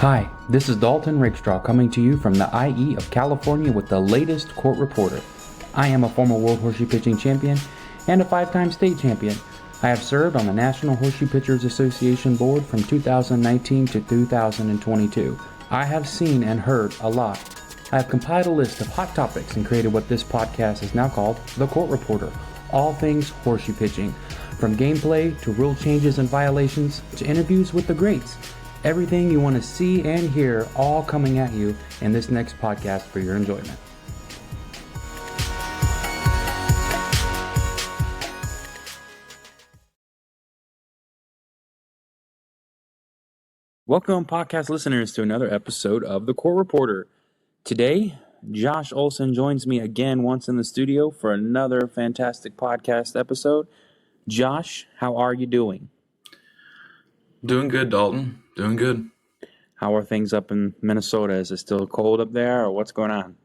Hi, this is Dalton Rakestraw coming to you from the IE of California with the latest court reporter. I am a former World Horseshoe Pitching Champion and a 5-time state champion. I have served on the National Horseshoe Pitchers Association Board from 2019 to 2022. I have seen and heard a lot. I have compiled a list of hot topics and created what this podcast is now called The Court Reporter. All things horseshoe pitching, from gameplay to rule changes and violations to interviews with the greats. Everything you want to see and hear, all coming at you in this next podcast for your enjoyment. Welcome, podcast listeners, to another episode of The Court Reporter. Today, Josh Olson joins me again once in the studio for another fantastic podcast episode. Josh, how are you doing? Doing good, Dalton. Doing good. How are things up in Minnesota? Is it still cold up there, or what's going on?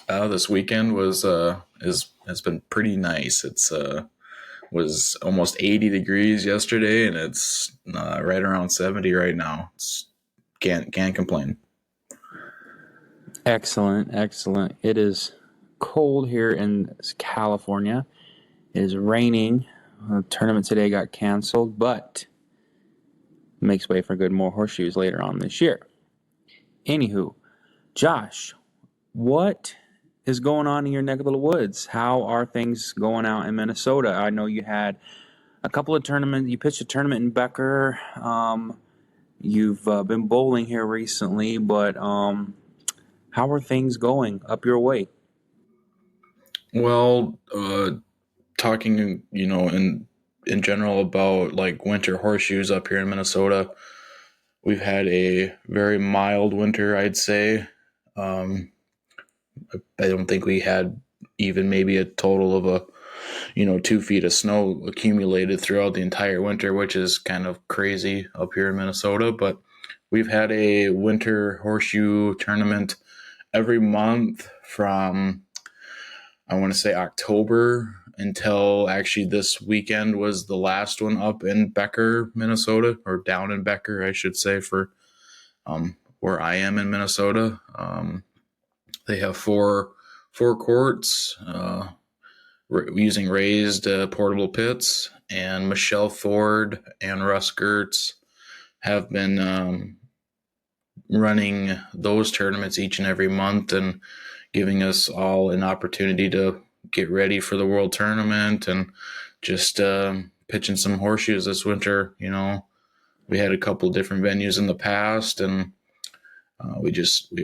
This weekend has been pretty nice. It's was almost 80 degrees yesterday, and it's right around 70 right now. Can't complain. Excellent. It is cold here in California. It is raining. The tournament today got canceled, but makes way for good more horseshoes later on this year. Anywho, Josh, what is going on in your neck of the woods? How are things going out in Minnesota? I know you had a couple of tournaments. You pitched a tournament in Becker. You've been bowling here recently, but how are things going up your way? Well, talking, in general about like winter horseshoes up here in Minnesota, we've had a very mild winter, I'd say. I don't think we had even maybe a total of 2 feet of snow accumulated throughout the entire winter, which is kind of crazy up here in Minnesota. But we've had a winter horseshoe tournament every month from, I want to say, October until actually this weekend was the last one up in Becker, Minnesota, or down in Becker, I should say, for where I am in Minnesota. They have four courts using raised portable pits, and Michelle Ford and Russ Gertz have been running those tournaments each and every month and giving us all an opportunity to get ready for the World Tournament and just pitching some horseshoes this winter. We had a couple of different venues in the past, and we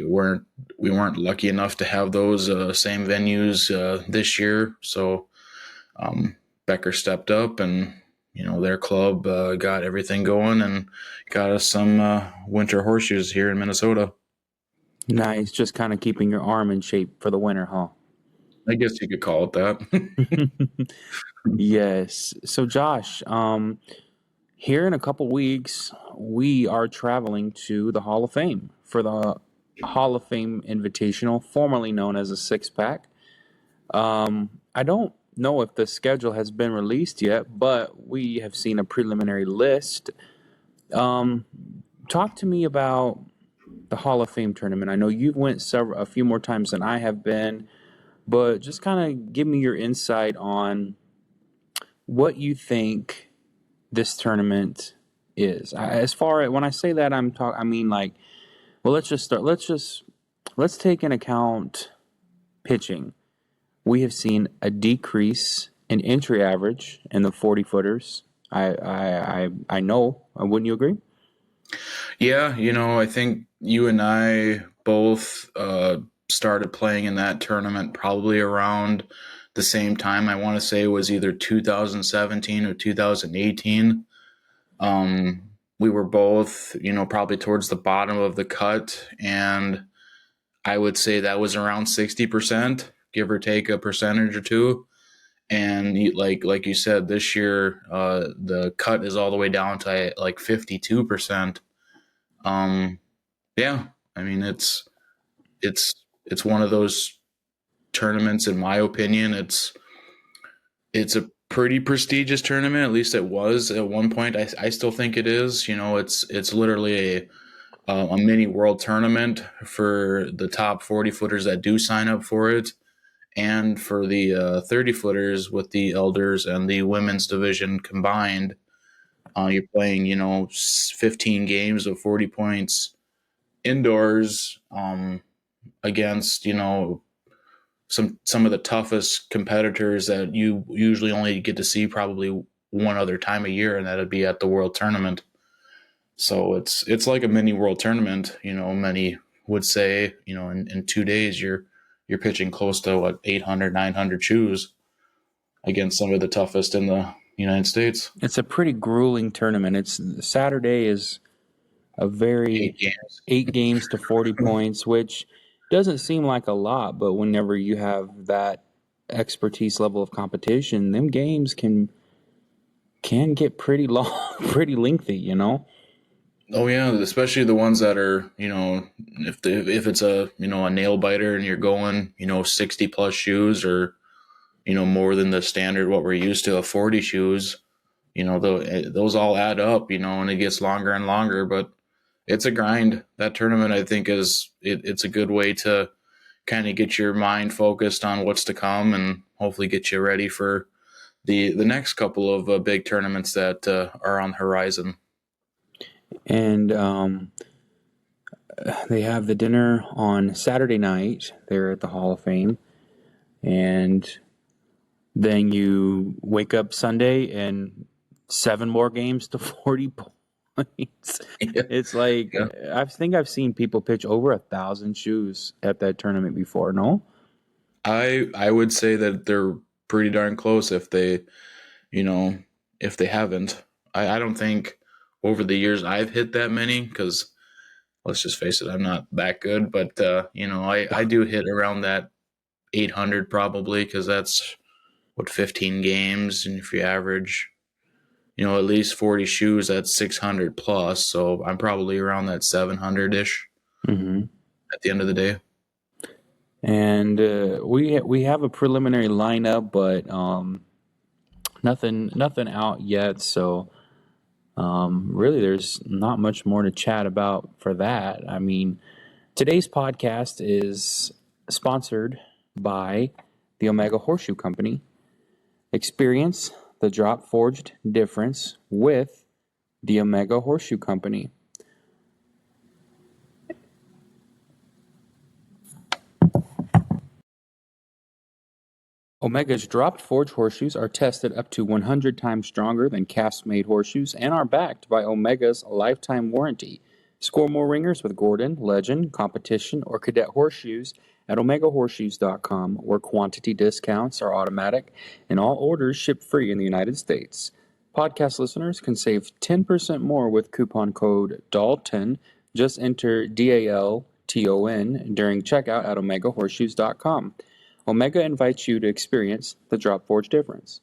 weren't lucky enough to have those same venues this year. So Becker stepped up, and their club got everything going and got us some winter horseshoes here in Minnesota. Nice, just kind of keeping your arm in shape for the winter, huh? I guess you could call it that. Yes. So, Josh, here in a couple weeks, we are traveling to the Hall of Fame for the Hall of Fame Invitational, formerly known as a six-pack. I don't know if the schedule has been released yet, but we have seen a preliminary list. Talk to me about the Hall of Fame tournament. I know you've went a few more times than I have been, but just kind of give me your insight on what you think this tournament is. As far as when I say that, I mean, like, well, let's take in account pitching. We have seen a decrease in entry average in the 40-footers. I know. Wouldn't you agree? Yeah, I think you and I both started playing in that tournament probably around the same time. I want to say it was either 2017 or 2018. We were both, probably towards the bottom of the cut, and I would say that was around 60%, give or take a percentage or two. And like you said, this year the cut is all the way down to like 52%. Yeah, I mean it's one of those tournaments, in my opinion. It's a pretty prestigious tournament. At least it was at one point. I still think it is. It's literally a mini world tournament for the top 40 footers that do sign up for it, and for the 30 footers with the elders and the women's division combined. You're playing, 15 games of 40 points indoors, against, some of the toughest competitors that you usually only get to see probably one other time a year, and that'd be at the world tournament. So it's like a mini world tournament. Many would say, in 2 days you're pitching close to 800, 900 shoes against some of the toughest in the United States. It's a pretty grueling tournament. Saturday is a very 8 games. 8 games to 40 points, which doesn't seem like a lot, but whenever you have that expertise level of competition, them games can get pretty long, pretty lengthy, Oh yeah, especially the ones that are, if it's a nail biter and you're going 60 plus shoes, or more than the standard what we're used to of 40 shoes. Those all add up, and it gets longer and longer, but it's a grind. That tournament, I think, it's a good way to kind of get your mind focused on what's to come, and hopefully get you ready for the next couple of big tournaments that are on the horizon. And they have the dinner on Saturday night there at the Hall of Fame, and then you wake up Sunday and 7 more games to 40 points. Yeah. It's like, Yeah. I think I've seen people pitch over 1,000 shoes at that tournament before. No, I would say that they're pretty darn close if they, if they haven't. I don't think over the years I've hit that many, because let's just face it, I'm not that good. But, I do hit around that 800 probably, because that's 15 games. And if you average, at least 40 shoes, that's 600 plus. So I'm probably around that 700-ish at the end of the day. and we have a preliminary lineup, but nothing out yet. So really, there's not much more to chat about for that. I mean, today's podcast is sponsored by the Omega Horseshoe Company. Experience the drop forged difference with the Omega Horseshoe Company. Omega's dropped forged horseshoes are tested up to 100 times stronger than cast-made horseshoes and are backed by Omega's lifetime warranty. Score more ringers with Gordon, Legend, Competition, or Cadet horseshoes at omegahorseshoes.com, where quantity discounts are automatic and all orders ship free in the United States. Podcast listeners can save 10% more with coupon code DALTON. Just enter DALTON during checkout at omegahorseshoes.com. Omega invites you to experience the drop forge difference.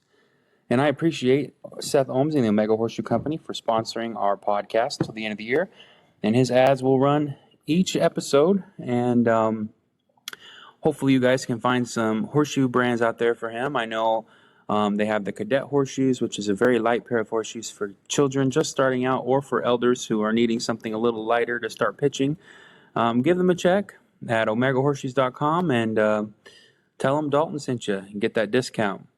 And I appreciate Seth Ohms and the Omega Horseshoe Company for sponsoring our podcast till the end of the year. And his ads will run each episode. And hopefully you guys can find some horseshoe brands out there for him. I know they have the Cadet horseshoes, which is a very light pair of horseshoes for children just starting out, or for elders who are needing something a little lighter to start pitching. Give them a check at omegahorseshoes.com and tell them Dalton sent you and get that discount.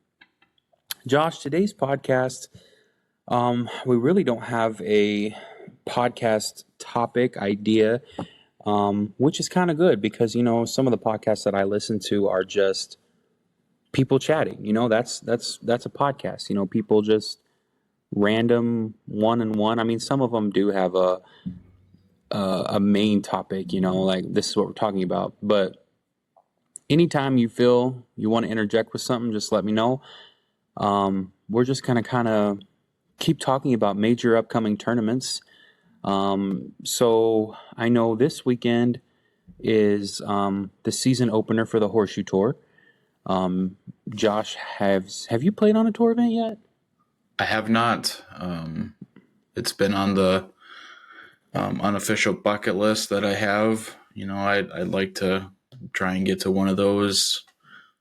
Josh, today's podcast, we really don't have a podcast topic idea, which is kind of good because, some of the podcasts that I listen to are just people chatting. That's a podcast. People just random one-on-one. I mean, some of them do have a main topic, like this is what we're talking about. But anytime you feel you want to interject with something, just let me know. We're just going to kind of keep talking about major upcoming tournaments. So I know this weekend is the season opener for the Horseshoe Tour. Josh, have you played on a tour event yet? I have not. It's been on the unofficial bucket list that I have. I'd like to try and get to one of those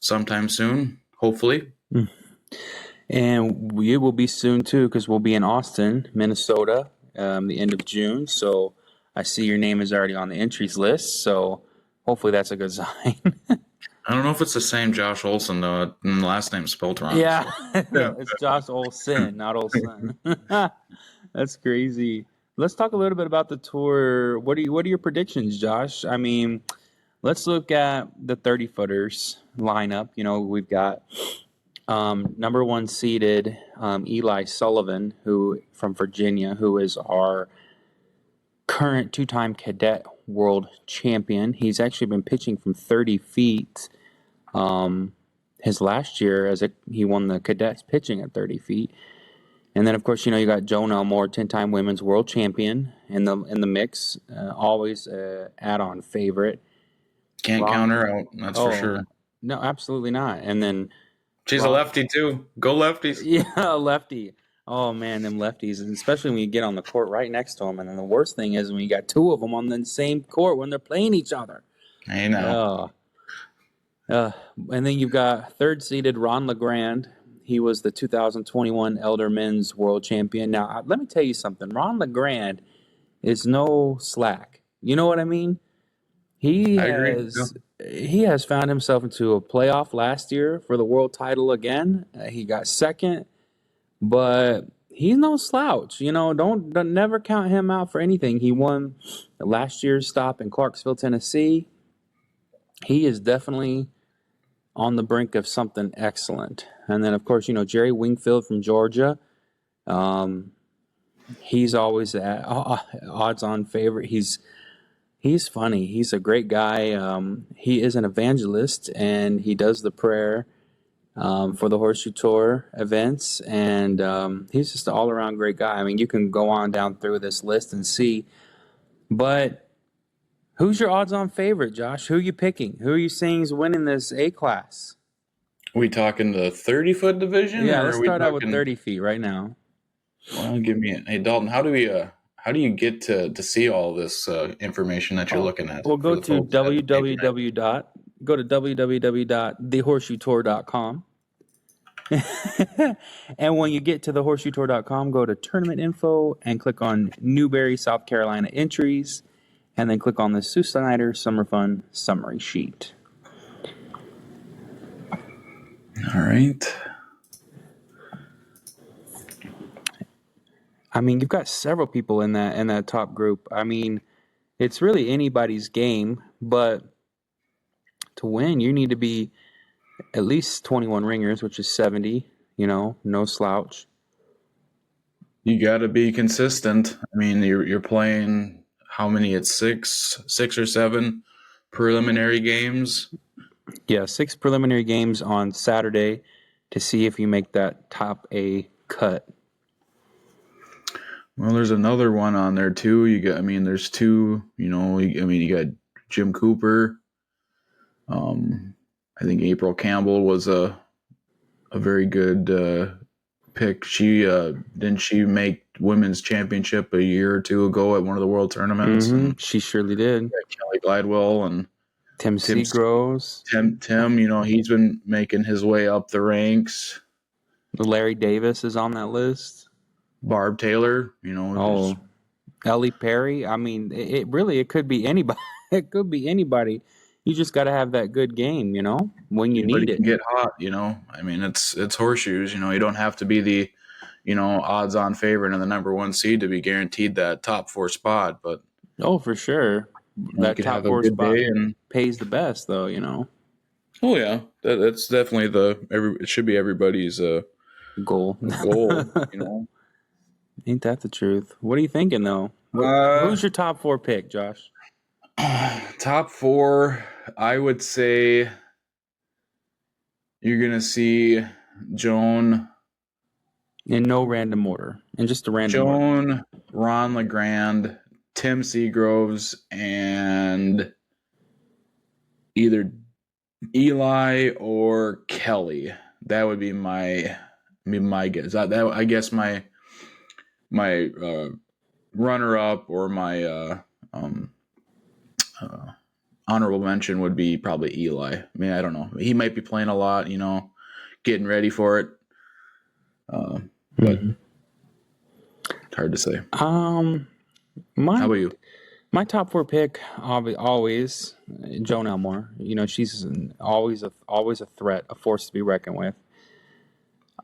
sometime soon, hopefully. And we will be soon too, because we'll be in Austin, Minnesota, the end of June. So I see your name is already on the entries list, so hopefully that's a good sign. I don't know if it's the same Josh Olson though. And the last name's spelled wrong. Yeah, So. no, it's Josh Olson, not Olson. That's crazy. Let's talk a little bit about the tour. What are your predictions, Josh? I mean, let's look at the 30 footers lineup. We've got number one seeded Eli Sullivan, who from Virginia, who is our current two-time cadet world champion. He's actually been pitching from 30 feet. His last year, he won the cadets pitching at 30 feet. And then, of course, you got Joan Elmore, 10-time women's world champion in the mix. Always add-on favorite. Can't count her out, that's for sure. No, absolutely not. And then she's a lefty too. Go lefties. Yeah, lefty. Oh man, them lefties, and especially when you get on the court right next to them. And then the worst thing is when you got two of them on the same court when they're playing each other. I know. And then you've got third seeded Ron LeGrand. He was the 2021 Elder Men's World Champion. Now, let me tell you something. Ron LeGrand is no slack. You know what I mean? He has found himself into a playoff last year for the world title again. He got second, but he's no slouch. Don't never count him out for anything. He won last year's stop in Clarksville, Tennessee. He is definitely on the brink of something excellent. And then, of course, Jerry Wingfield from Georgia. He's always odds-on favorite. He's funny. He's a great guy. He is an evangelist, and he does the prayer for the Horseshoe Tour events. And he's just an all-around great guy. I mean, you can go on down through this list and see. But who's your odds-on favorite, Josh? Who are you picking? Who are you saying is winning this A-class? We talking the 30-foot division? Yeah, let's start out with 30 feet right now. Well, hey, Dalton, how do you get to see all this information that you're looking at? Well, go to www.thehorseshoetour.com. And when you get to thehorseshoetour.com, go to tournament info and click on Newberry, South Carolina entries, and then click on the Sioux Snyder Summer Fun summary sheet. All right. I mean, you've got several people in that top group. I mean, it's really anybody's game, but to win, you need to be at least 21 ringers, which is 70, no slouch. You got to be consistent. I mean, you're playing how many? It's six or seven preliminary games. Yeah, 6 preliminary games on Saturday to see if you make that top A cut. Well, there's another one on there too. There's two. You got Jim Cooper. I think April Campbell was a very good pick. Didn't she make women's championship a year or two ago at one of the world tournaments? Mm-hmm. She surely did. Kelly Glidewell and Tim Seagroves. Tim, he's been making his way up the ranks. Larry Davis is on that list. Barb Taylor, Ellie Perry. I mean, it could be anybody. It could be anybody. You just got to have that good game, when you need it. Get hot, I mean, it's horseshoes. You don't have to be the, odds-on favorite and the number one seed to be guaranteed that top 4 spot. But for sure, that top 4 spot pays the best, though. Oh yeah, that's definitely it should be everybody's goal. Ain't that the truth? What are you thinking, though? Who's your top 4 pick, Josh? Top 4, I would say you're going to see Joan. In no random order. In just a random order. Joan, Ron LeGrand, Tim Seagroves, and either Eli or Kelly. That would be my guess. I guess my runner-up or my honorable mention would be probably Eli. I mean, I don't know. He might be playing a lot, getting ready for it. But it's hard to say. How about you? My top four pick, always Joan Elmore. She's always a threat, a force to be reckoned with.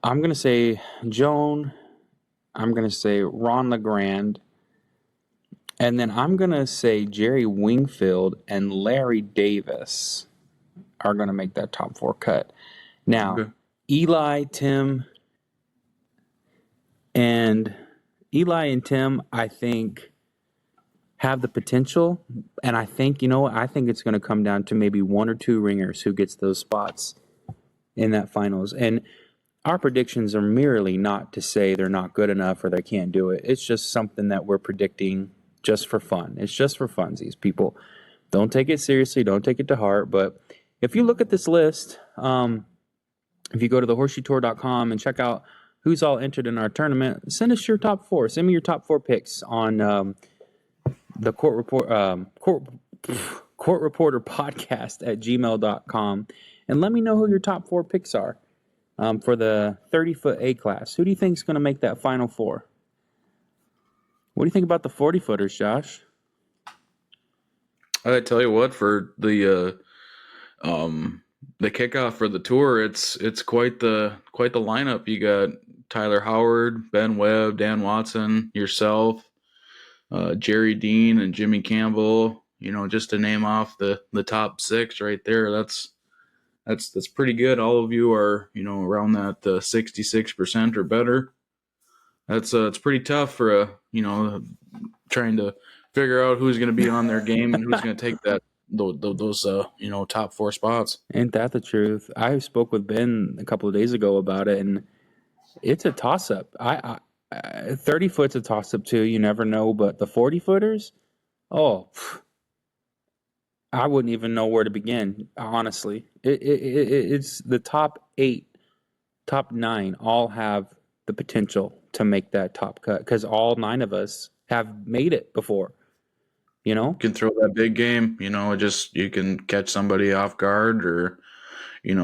I'm gonna say Joan. I'm gonna say Ron LeGrand, and then I'm gonna say Jerry Wingfield and Larry Davis are gonna make that top four cut. Now, Okay. Eli, Tim, and Tim, I think have the potential, and I think I think it's going to come down to maybe one or two ringers who gets those spots in that finals. And our predictions are merely not to say they're not good enough or they can't do it. It's just something that we're predicting just for fun. It's just for funsies. People, don't take it seriously. Don't take it to heart. But if you look at this list, if you go to the horseshoetour.com and check out who's all entered in our tournament, send us your top four. Send me your top four picks on the court reporter podcast at gmail.com, and let me know who your top four picks are for the 30-foot A class. Who do you think is going to make that final four? What do you think about the 40-footers, Josh? I tell you what, for the kickoff for the tour, it's quite the lineup. You got Tyler Howard, Ben Webb, Dan Watson, yourself, Jerry Dean, and Jimmy Campbell. Just to name off the top six right there. That's pretty good. All of you are around that 66% or better. It's pretty tough for trying to figure out who's going to be on their game and who's going to take those top four spots. Ain't that the truth? I spoke with Ben a couple of days ago about it, and it's a toss-up. 30-foot's a toss-up too. You never know, but the 40-footers, I wouldn't even know where to begin. Honestly, it's the top 8, top 9 all have the potential to make that top cut because all 9 of us have made it before. You can throw that big game. Just you can catch somebody off guard, or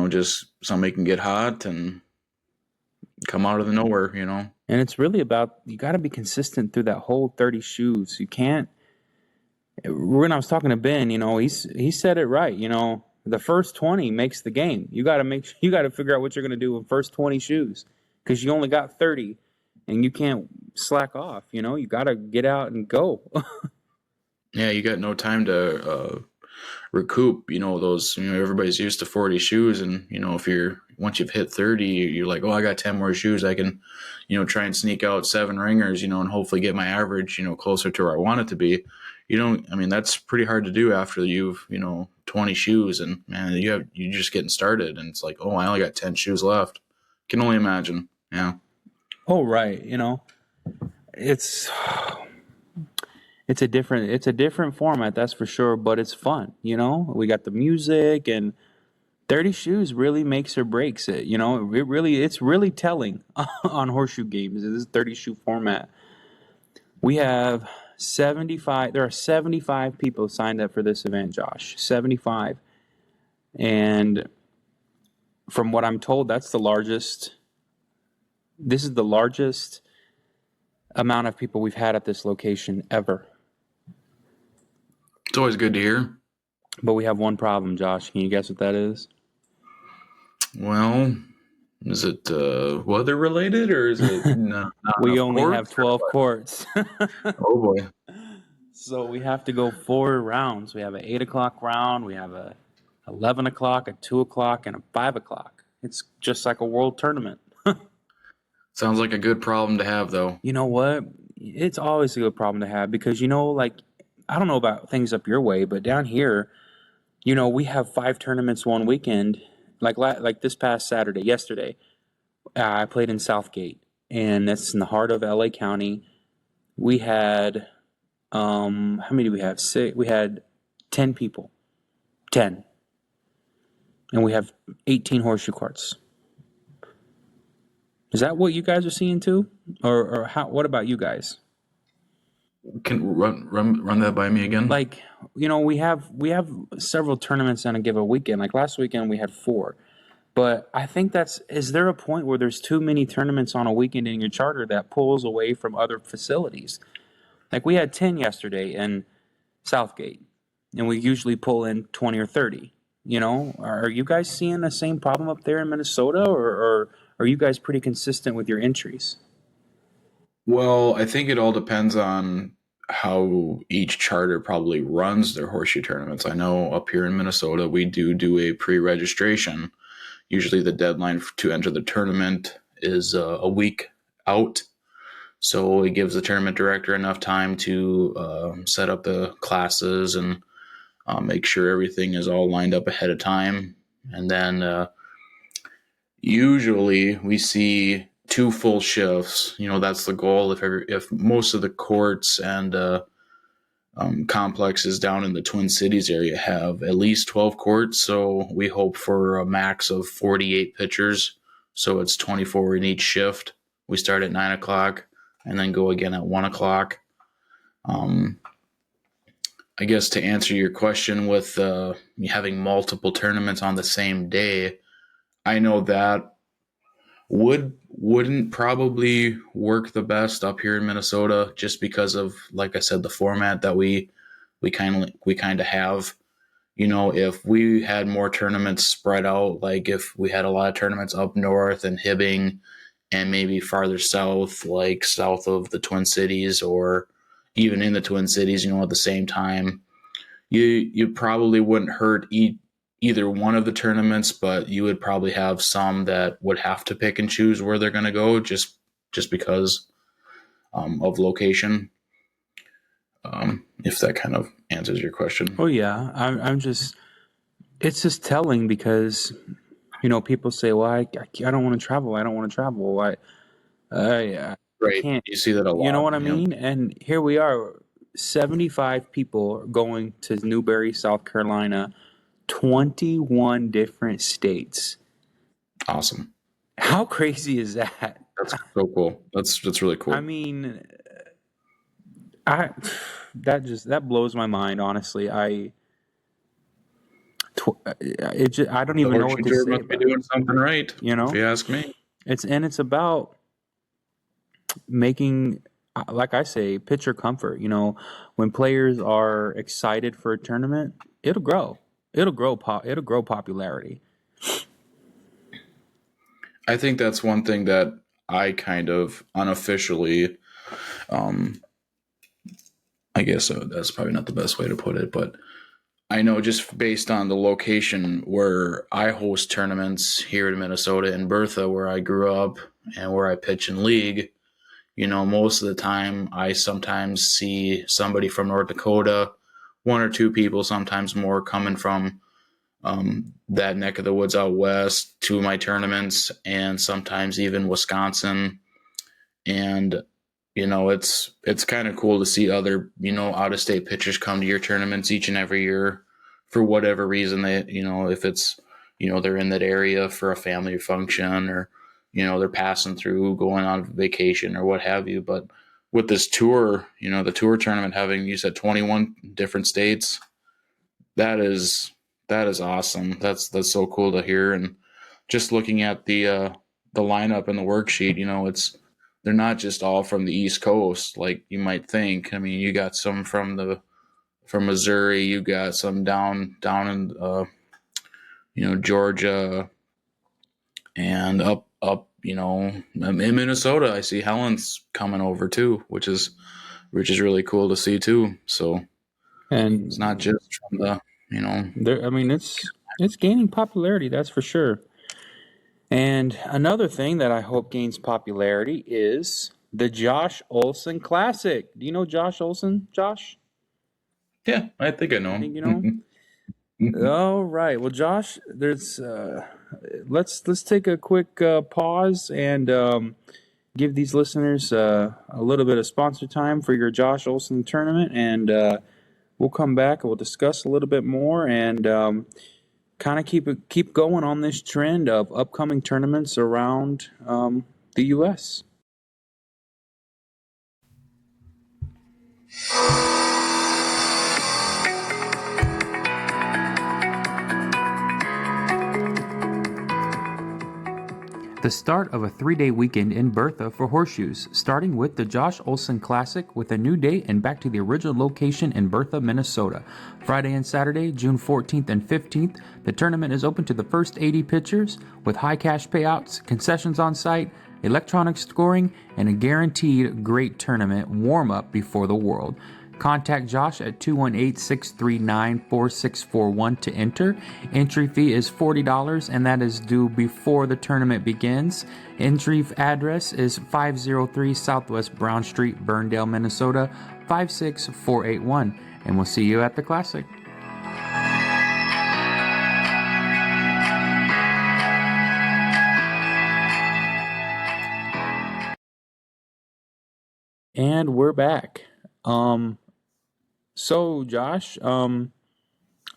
just somebody can get hot and come out of the nowhere. And it's really about, you got to be consistent through that whole 30 shoes. You can't. When I was talking to Ben, he said it right. The first 20 makes the game. You got to figure out what you're going to do with first 20 shoes because you only got 30, and you can't slack off. You got to get out and go. Yeah, you got no time to recoup. Those. Everybody's used to 40 shoes, and if once you've hit 30, you're like, oh, I got 10 more shoes. I can, try and sneak out 7 ringers, and hopefully get my average, closer to where I want it to be. That's pretty hard to do after you've, 20 shoes, and man, you're just getting started, and it's like, oh, I only got 10 shoes left. Can only imagine. Yeah. Oh, right. It's a different format, that's for sure, but it's fun. We got the music, and 30 shoes really makes or breaks it. It's really telling on horseshoe games. This 30 shoe format. We have 75. There are 75 people signed up for this event, Josh. 75. And from what I'm told, that's the largest. This is the largest amount of people we've had at this location ever. It's always good to hear. But we have one problem, Josh. Can you guess what that is? Well, is it weather related, or is it not we only have 12 courts. Oh boy. So we have to go 4 rounds. We have an 8 o'clock round. We have a 11 o'clock, a 2 o'clock, and a 5 o'clock. It's just like a world tournament. Sounds like a good problem to have, though. You know what? It's always a good problem to have because, I don't know about things up your way, but down here, we have 5 tournaments one weekend. Like this past Saturday, yesterday, I played in Southgate, and that's in the heart of LA County. We had, how many do we have? 6. We had 10 people. 10. And we have 18 horseshoe carts. Is that what you guys are seeing too? Or how? What about you guys? Can run that by me again? We have several tournaments on a given weekend. Like last weekend we had 4. But I think is there a point where there's too many tournaments on a weekend in your charter that pulls away from other facilities? Like we had 10 yesterday, and Southgate, and we usually pull in 20 or 30. Are you guys seeing the same problem up there in Minnesota, or are you guys pretty consistent with your entries? Well, I think it all depends on how each charter probably runs their horseshoe tournaments. I know up here in Minnesota, we do a pre-registration. Usually the deadline to enter the tournament is a week out. So it gives the tournament director enough time to set up the classes and make sure everything is all lined up ahead of time. And then usually we see 2 full shifts. That's the goal. If most of the courts and complexes down in the Twin Cities area have at least 12 courts, so we hope for a max of 48 pitchers. So it's 24 in each shift. We start at 9 o'clock and then go again at 1 o'clock. I guess to answer your question with having multiple tournaments on the same day, I know that wouldn't probably work the best up here in Minnesota, just because of, like I said, the format that we kind of have. If we had more tournaments spread out, like if we had a lot of tournaments up north and Hibbing, and maybe farther south, like south of the Twin Cities, or even in the Twin Cities, at the same time, you probably wouldn't hurt either one of the tournaments, but you would probably have some that would have to pick and choose where they're going to go just because of location. If that kind of answers your question. Oh yeah, it's just telling because people say, well, I don't want to travel. I don't want to travel. I Right. can't. You see that a lot. You know what I mean? And here we are, 75 people going to Newberry, South Carolina, 21 different states. Awesome. How crazy is that? That's so cool. That's really cool. I mean, that blows my mind, honestly. I don't even know what to say. Must be doing something right, if you ask me. It's about making, like I say, pitcher comfort. When players are excited for a tournament, it'll grow. It'll grow popularity. I think that's one thing that I kind of unofficially, I guess that's probably not the best way to put it, but I know just based on the location where I host tournaments here in Minnesota, in Bertha, where I grew up and where I pitch in league, most of the time I sometimes see somebody from North Dakota, 1 or 2 people, sometimes more, coming from that neck of the woods out west to my tournaments, and sometimes even Wisconsin. And it's kind of cool to see other out of state pitchers come to your tournaments each and every year for whatever reason. They if it's they're in that area for a family function, or they're passing through, going on vacation, or what have you. But with this tour, the tour tournament having, you said, 21 different states, that is awesome. That's so cool to hear. And just looking at the lineup and the worksheet, they're not just all from the East Coast like you might think. I mean, you got some from Missouri, you got some down in Georgia, and up in Minnesota. I see Helen's coming over too, which is really cool to see too. So, and it's not just from the there. I mean, it's gaining popularity, that's for sure. And another thing that I hope gains popularity is the Josh Olson Classic. Do you know Josh Olson, Josh? Yeah, I think I know him. I think you know him? All right. Well, Josh, there's let's take a quick pause and give these listeners a little bit of sponsor time for your Josh Olson tournament, and we'll come back and we'll discuss a little bit more and kind of keep going on this trend of upcoming tournaments around the U.S. The start of a 3-day weekend in Bertha for horseshoes, starting with the Josh Olson Classic with a new date and back to the original location in Bertha, Minnesota. Friday and Saturday, June 14th and 15th, the tournament is open to the first 80 pitchers with high cash payouts, concessions on site, electronic scoring, and a guaranteed great tournament warm-up before the World. Contact Josh at 218-639-4641 to enter. Entry fee is $40 and that is due before the tournament begins. Entry address is 503 Southwest Brown Street, Burndale, Minnesota 56481. And we'll see you at the Classic. And we're back. So, Josh, I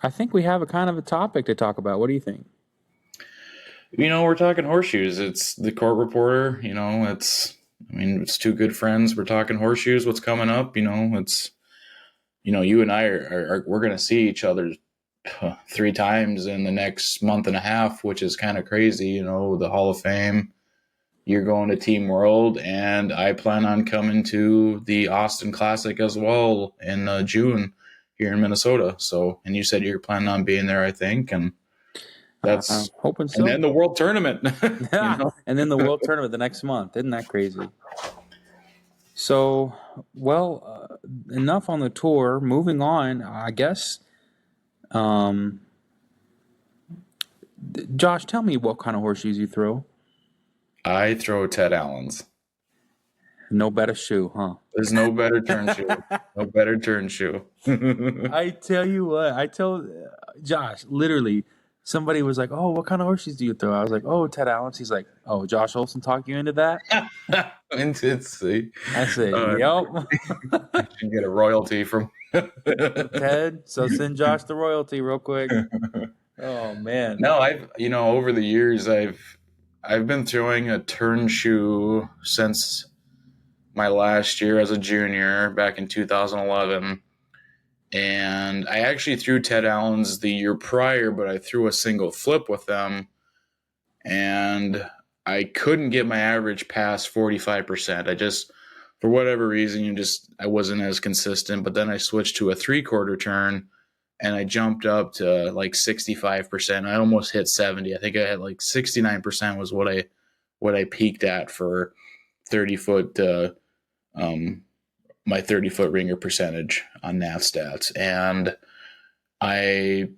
think we have a kind of a topic to talk about. What do you think? We're talking horseshoes. It's the court reporter. It's two good friends. We're talking horseshoes. What's coming up? You and I we're going to see each other 3 times in the next month and a half, which is kind of crazy. The Hall of Fame. You're going to Team World, and I plan on coming to the Austin Classic as well in June here in Minnesota. So, and you said you're planning on being there, I think, and that's I'm hoping so. And then the World Tournament, and then the World Tournament the next month. Isn't that crazy? So, enough on the tour. Moving on, I guess. Josh, tell me what kind of horseshoes you throw. I throw Ted Allen's. No better shoe, huh? There's no better turn shoe. No better turn shoe. I tell you what, I told Josh, literally, somebody was like, "Oh, what kind of horseshoes do you throw?" I was like, "Oh, Ted Allen's." He's like, "Oh, Josh Olson talked you into that?" I said, "Yep." You can get a royalty from Ted. So send Josh the royalty real quick. Oh man. No, over the years I've been throwing a turn shoe since my last year as a junior back in 2011. And I actually threw Ted Allen's the year prior, but I threw a single flip with them. And I couldn't get my average past 45%. I just, for whatever reason, I wasn't as consistent. But then I switched to a 3/4 turn. And I jumped up to like 65%. I almost hit 70. I think I had like 69% was what I peaked at for 30-foot, my 30-foot ringer percentage on NAF stats. And I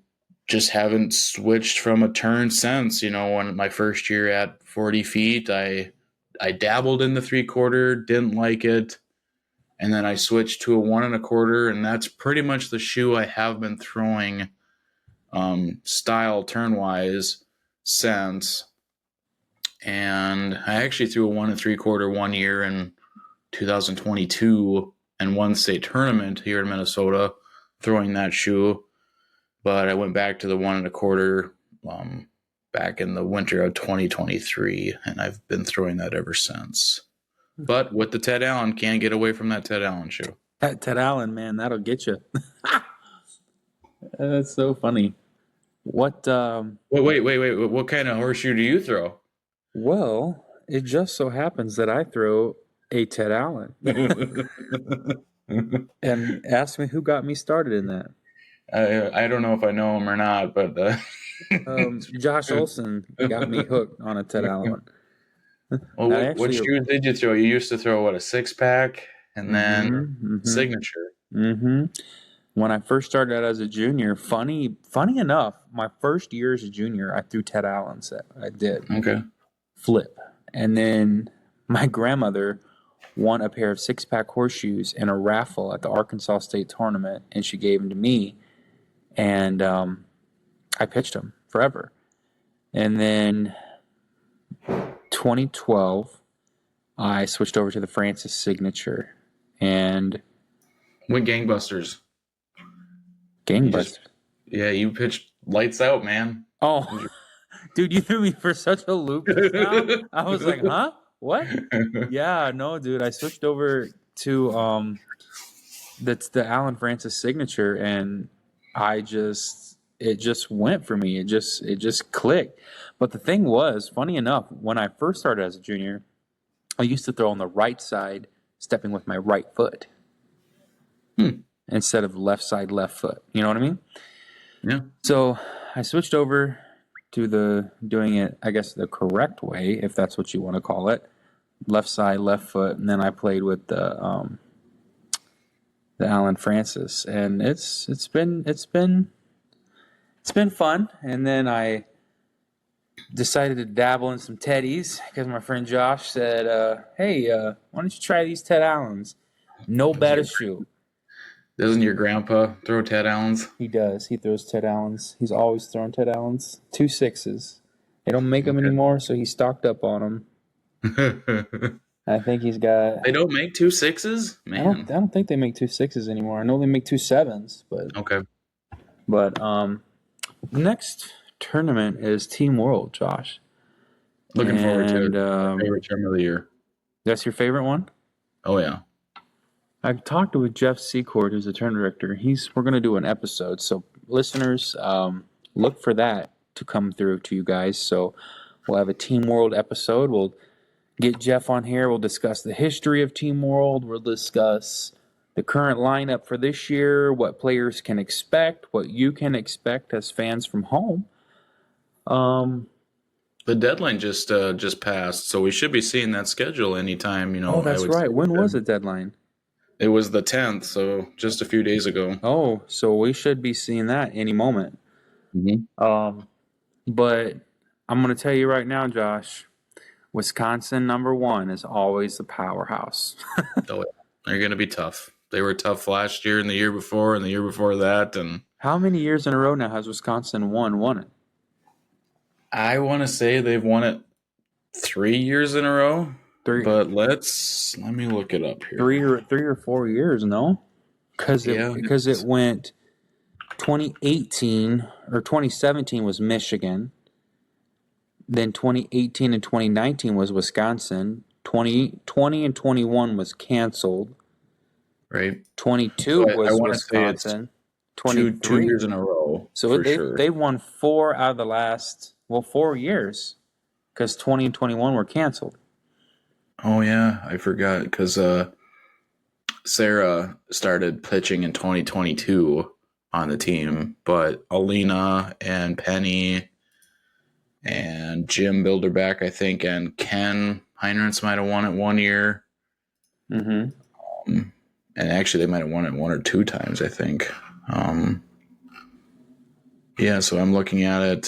just haven't switched from a turn since. When my first year at 40 feet, I dabbled in the 3/4, didn't like it. And then I switched to a 1 1/4, and that's pretty much the shoe I have been throwing style turn-wise since. And I actually threw a 1 3/4 1 year in 2022 and won state tournament here in Minnesota throwing that shoe. But I went back to the 1 1/4 back in the winter of 2023, and I've been throwing that ever since. But with the Ted Allen, can't get away from that Ted Allen shoe. That Ted Allen, man, that'll get you. That's so funny. What? Wait. What kind of horseshoe do you throw? Well, it just so happens that I throw a Ted Allen. And ask me who got me started in that. I don't know if I know him or not, but Josh Olson got me hooked on a Ted Allen. Well, what shoes did you throw? You used to throw a 6-pack and then signature. Mm-hmm. When I first started out as a junior, funny enough, my first year as a junior, I threw Ted Allen's. I did. Okay. Flip. And then my grandmother won a pair of 6-pack horseshoes in a raffle at the Arkansas State Tournament, and she gave them to me, and I pitched them forever. And then 2012, I switched over to the Francis signature, and went gangbusters. You pitched lights out, man. Oh, dude, you threw me for such a loop just now. I was like, huh? What? Yeah, no, dude. I switched over to that's the Alan Francis signature, and I just just went for me. It just clicked. But the thing was, funny enough, when I first started as a junior, I used to throw on the right side, stepping with my right foot instead of left side, left foot. You know what I mean? Yeah. So I switched over to doing it, I guess, the correct way, if that's what you want to call it. Left side, left foot, and then I played with the Alan Francis, and it's been fun. And then I decided to dabble in some Teddies because my friend Josh said, "Hey, why don't you try these Ted Allens? No better shoe." Doesn't your grandpa throw Ted Allens? He does. He throws Ted Allens. He's always thrown Ted Allens. 2 6s. They don't make them anymore, so he stocked up on them. I think he's got. They don't make 2 6s? Man. I don't think they make 2 6s anymore. I know they make 2 7s, but Okay. But the next tournament is Team World, Josh. Looking forward to it. Favorite term of the year. That's your favorite one? Oh yeah. I've talked with Jeff Secord, who's the tournament director. We're going to do an episode, so listeners, look for that to come through to you guys. So we'll have a Team World episode. We'll get Jeff on here. We'll discuss the history of Team World. We'll discuss the current lineup for this year, what players can expect, what you can expect as fans from home. The deadline just passed, so we should be seeing that schedule anytime. Oh, that's right. When was the deadline? It was the 10th, so just a few days ago. Oh, so we should be seeing that any moment. Mm-hmm. But I'm going to tell you right now, Josh, Wisconsin #1 is always the powerhouse. Oh, they're going to be tough. They were tough last year and the year before and the year before that. And how many years in a row now has Wisconsin won it? I want to say they've won it 3 years in a row. 3. But let me look it up here. 3 or 4 years, no? Because it went 2018 or 2017 was Michigan. Then 2018 and 2019 was Wisconsin. 2020 and 21 was canceled. Right. 22 was Wisconsin. 2 years in a row. So they won 4 out of the last 4 years because 20 and 21 were canceled. Oh yeah, I forgot because Sarah started pitching in 2022 on the team, but Alina and Penny and Jim Bilderback, I think, and Ken Heinrichs might have won it 1 year. Mm-hmm. And actually, they might have won it 1 or 2 times, I think. Yeah, so I'm looking at it.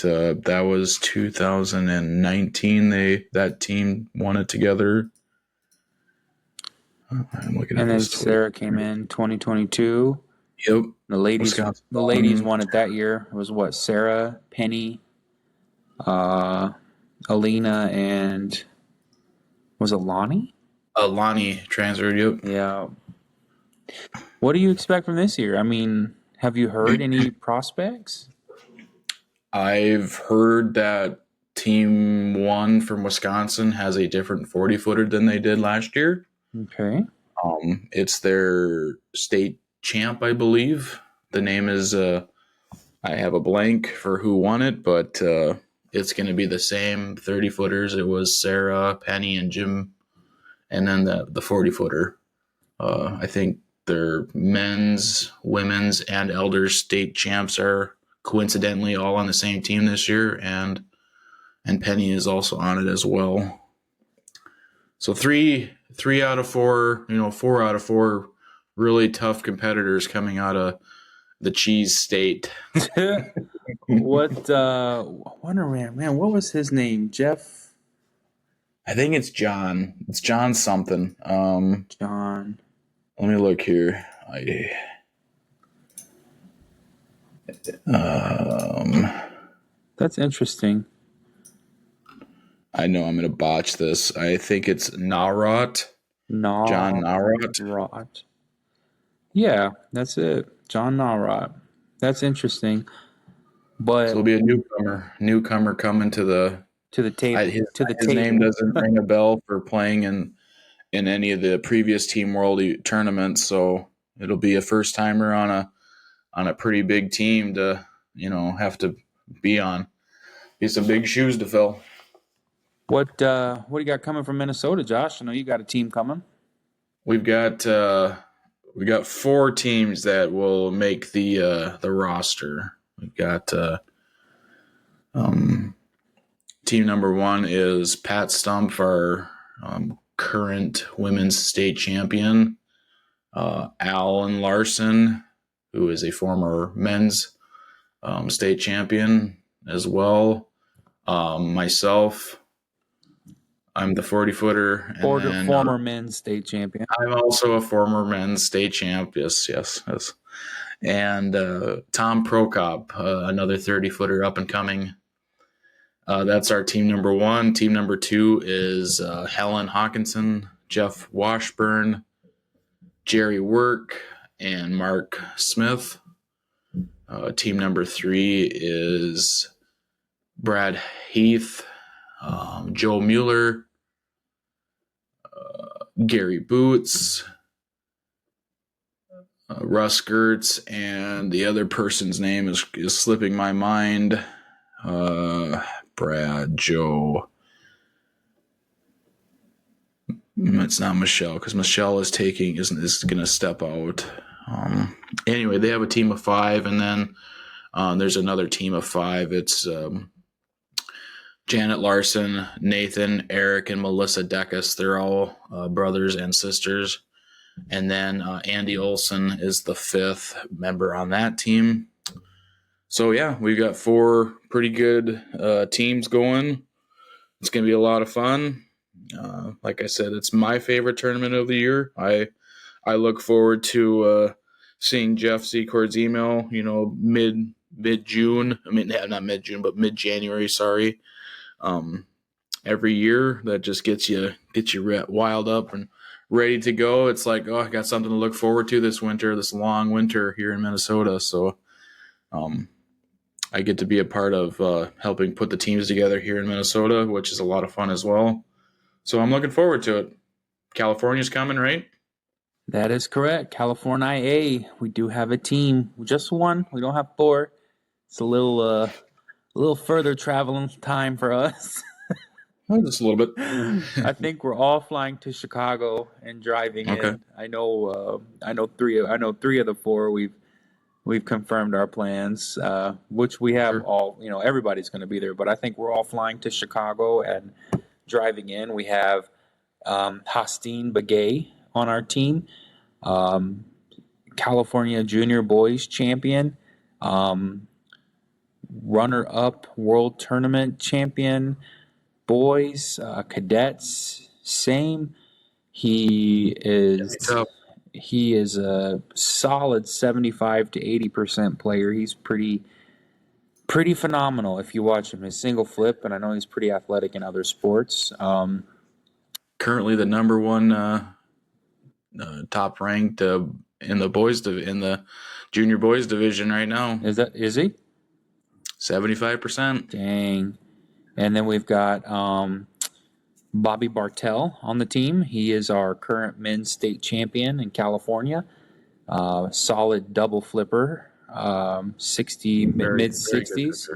That was 2019. That team won it together. I'm looking at and then Sarah came in 2022. Yep. The ladies won it that year. It was what? Sarah, Penny, Alina, and was it Lonnie? Lonnie transferred. Yep. Yeah. What do you expect from this year? I mean, have you heard any prospects? I've heard that Team 1 from Wisconsin has a different 40-footer than they did last year. Okay. It's their state champ, I believe. The name is, I have a blank for who won it, but it's going to be the same 30-footers. It was Sarah, Penny, and Jim, and then the 40-footer. I think their men's, women's, and elders state champs are coincidentally all on the same team this year, and Penny is also on it as well. So three out of 4, 4 out of 4 really tough competitors coming out of the cheese state. What what was his name? Jeff? I think it's John. It's John something. John. Let me look here. That's interesting. I know I'm going to botch this. I think it's Narot. John Narot. Yeah, that's it. John Narot. That's interesting. But so it'll be a newcomer coming to the table. His name doesn't ring a bell for playing in any of the previous Team World tournaments, so it'll be a first timer on a pretty big team to have to be on. Be some big shoes to fill. What do you got coming from Minnesota, Josh? I know you got a team coming. We've got 4 teams that will make the roster. We've got team number 1 is Pat Stump, our current women's state champion. Alan Larson, who is a former men's state champion as well. Myself, I'm the 40-footer. Former men's state champion. I'm also a former men's state champ. Yes. And Tom Prokop, another 30-footer up and coming. That's our team number 1. Team number 2 is Helen Hawkinson, Jeff Washburn, Jerry Work, and Mark Smith. Team number 3 is Brad Heath, Joe Mueller, Gary Boots, Russ Gertz, and the other person's name is slipping my mind. Brad, Joe. It's not Michelle, because Michelle is going to step out. Anyway, they have a team of 5, and then there's another team of 5. It's Janet Larson, Nathan, Eric, and Melissa Deckus. They're all brothers and sisters. And then Andy Olson is the 5th member on that team. So, yeah, we've got 4 pretty good teams going. It's going to be a lot of fun. Like I said, it's my favorite tournament of the year. I look forward to seeing Jeff Secord's email, mid-June. I mean, not mid-June, but mid-January, sorry. Every year. That just gets you wild up and ready to go. It's like, I got something to look forward to this winter, this long winter here in Minnesota. So I get to be a part of helping put the teams together here in Minnesota, which is a lot of fun as well. So I'm looking forward to it. California's coming, right? That is correct. California IA. We do have a team. Just 1. We don't have 4. It's a little further traveling time for us. Just a little bit. I think we're all flying to Chicago and driving in. I know 3 of the 4 we've confirmed our plans, which we have all, everybody's going to be there, but I think we're all flying to Chicago and driving in. We have Hastine Begay on our team, California Junior Boys Champion, runner-up World Tournament Champion, boys, cadets, same. He is a solid 75 to 80% player. He's pretty phenomenal if you watch him. His single flip, and I know he's pretty athletic in other sports. Currently the number 1 top ranked in the junior boys division right now. Is he? 75%. Dang. And then we've got Bobby Bartell on the team. He is our current men's state champion in California. Solid double flipper, 60 mid-60s.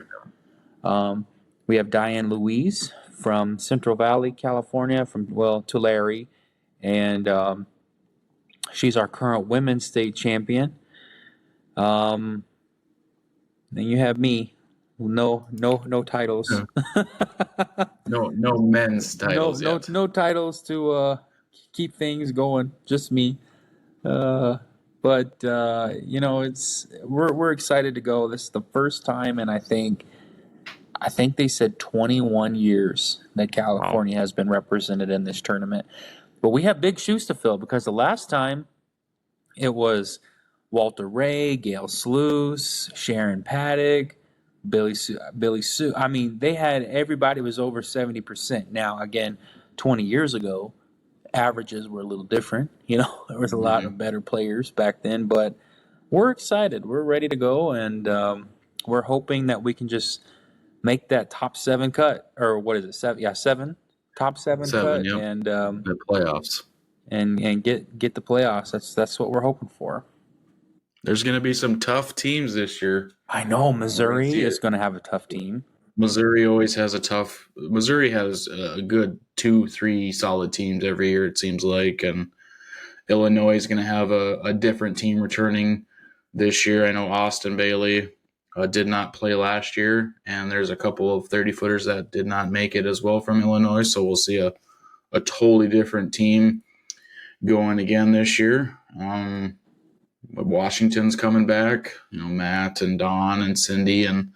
We have Diane Louise from Central Valley, California, from Tulare, and she's our current women's state champion. Then you have me. No titles. No men's titles yet. No titles to keep things going. Just me. But we're excited to go. This is the first time, and I think they said 21 years that California has been represented in this tournament. But we have big shoes to fill, because the last time it was Walter Ray, Gail Sluice, Sharon Paddock, Billy Sue. I mean, they had everybody was over 70%. Now, again, 20 years ago, averages were a little different. There was a lot of better players back then. But we're excited. We're ready to go, and we're hoping that we can just make that top 7 cut, or what is it? 7? Yeah, 7. Top 7 cut, yep. And the playoffs, and get the playoffs. That's what we're hoping for. There's going to be some tough teams this year. I know Missouri is going to have a tough team. Missouri always has Missouri has a good 2-3 solid teams every year, it seems like. And Illinois is going to have a different team returning this year. I know Austin Bailey did not play last year, and there's a couple of 30-footers that did not make it as well from Illinois. So we'll see a totally different team going again this year. Washington's coming back. Matt and Don and Cindy and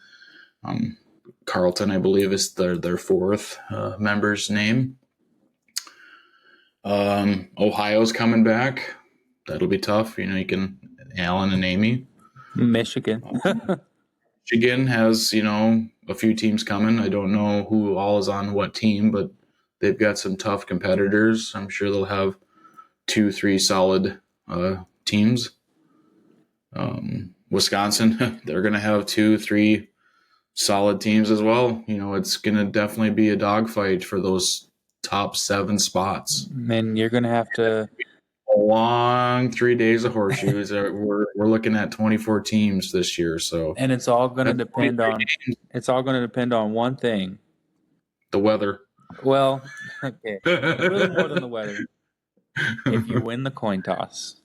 Carlton, I believe, is their fourth member's name. Ohio's coming back. That'll be tough. You can Alan and Amy. Michigan. Michigan has, a few teams coming. I don't know who all is on what team, but they've got some tough competitors. I'm sure they'll have 2-3 solid teams. Wisconsin, they're going to have 2-3 solid teams as well. It's going to definitely be a dogfight for those top 7 spots. And you're going to have to... A long 3 days of horseshoes. We're looking at 24 teams this year. So, and it's all going to depend on one thing: the weather. Well, okay, really more than the weather. If you win the coin toss,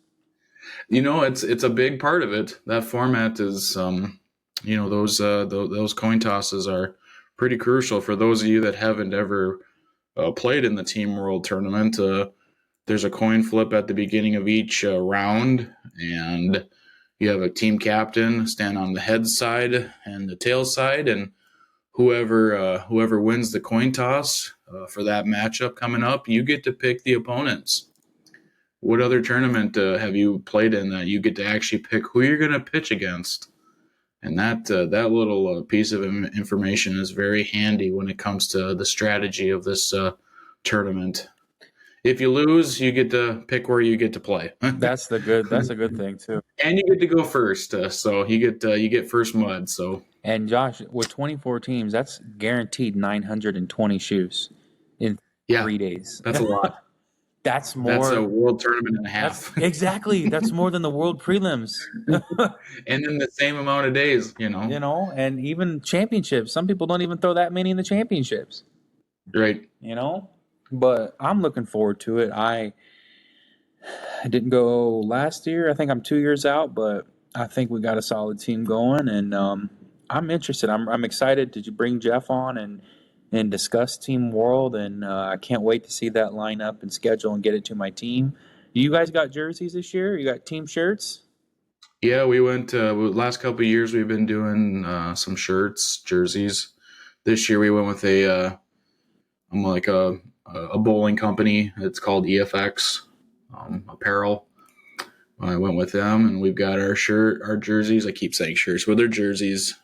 it's a big part of it. That format is, those coin tosses are pretty crucial for those of you that haven't ever played in the Team World Tournament. There's a coin flip at the beginning of each round, and you have a team captain stand on the head side and the tail side, and whoever wins the coin toss for that matchup coming up, you get to pick the opponents. What other tournament have you played in that you get to actually pick who you're going to pitch against? And that little piece of information is very handy when it comes to the strategy of this tournament. If you lose, you get to pick where you get to play. That's a good thing too. And you get to go first, so you get first mud. So. And Josh, with 24 teams, that's guaranteed 920 shoes in 3 days. That's a lot. That's more. That's a world tournament and a half. Exactly. That's more than the world prelims. And in the same amount of days, and even championships. Some people don't even throw that many in the championships. Right. But I'm looking forward to it. I didn't go last year. I think I'm 2 years out, but I think we got a solid team going, and I'm interested. I'm excited. Did you bring Jeff on and discuss Team World? And I can't wait to see that lineup and schedule and get it to my team. You guys got jerseys this year? You got team shirts? Yeah, we went. Last couple of years, we've been doing some shirts, jerseys. This year, we went with a bowling company. It's called EFX Apparel. I went with them, and we've got our jerseys. I keep saying shirts, but they're jerseys.